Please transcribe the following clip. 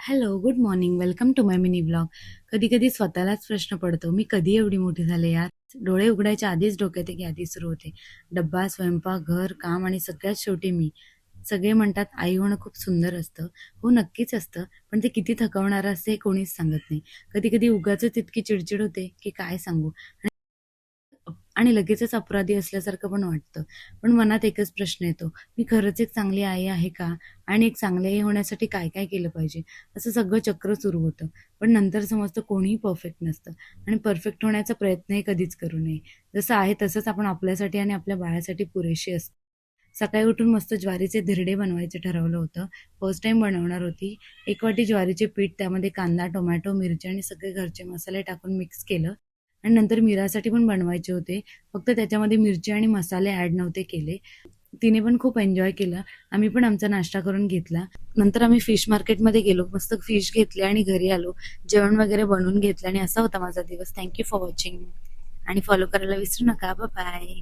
Hello, good morning. Welcome to my mini blog. कधी-कधी स्वतःलाच प्रश्न पडतो, मी कधी एवढी मोठी झाले यार? डोळे उघडायच्या आधीच डोक्यात एक यादी सुरू होते. डब्बा, स्वयंपाक, घर, काम आणि सगळ्यात शेवटी मी. सगळे म्हणतात आई होणं खूप सुंदर असतं. हो, नक्कीच असतं. पण ते किती थकवणारं असतं हे कोणीच सांगत नाही. कधी-कधी उगाचच इतकी चिडचिड होते, की काय सांगू? आणि लगेचच अपराधी असल्यासारखं पण वाटतं. पण मनात एकच प्रश्न येतो, मी खरंच एक चांगली आई आहे का? आणि एक चांगली आई होण्यासाठी काय-काय केलं पाहिजे? असं सगळं चक्र सुरू होतं. पण नंतर समजतं कोणीही परफेक्ट नसतं आणि परफेक्ट होण्याचा प्रयत्नही कधीच करू नये. जसं आहे तसंच आपण आपल्यासाठी आणि आपल्या बाळासाठी पुरेशी असतो. सकाळी उठून मस्त ज्वारीचे धिरडे बनवायचं ठरवलं होतं. फर्स्ट टाईम बनवणार होती. 1 वाटी ज्वारीचे पीठ, त्यामध्ये कांदा, टोमॅटो, मिरची आणि सगळे घरचे मसाले टाकून मिक्स केलं आणि नंतर मीरासाठी पण बनवायचे होते. फक्त त्याच्यामध्ये मिरची आणि मसाले ॲड नव्हते केले. तिने पण खूप एन्जॉय केलं. आम्ही पण आमचा नाश्ता करून घेतला. नंतर आम्ही फिश मार्केटमध्ये गेलो. मस्त फिश घेतले आणि घरी आलो. जेवण वगैरे बनवून घेतलं आणि असा होता माझा दिवस. थँक यू फॉर वॉचिंग आणि फॉलो करायला विसरू नका. Bye bye.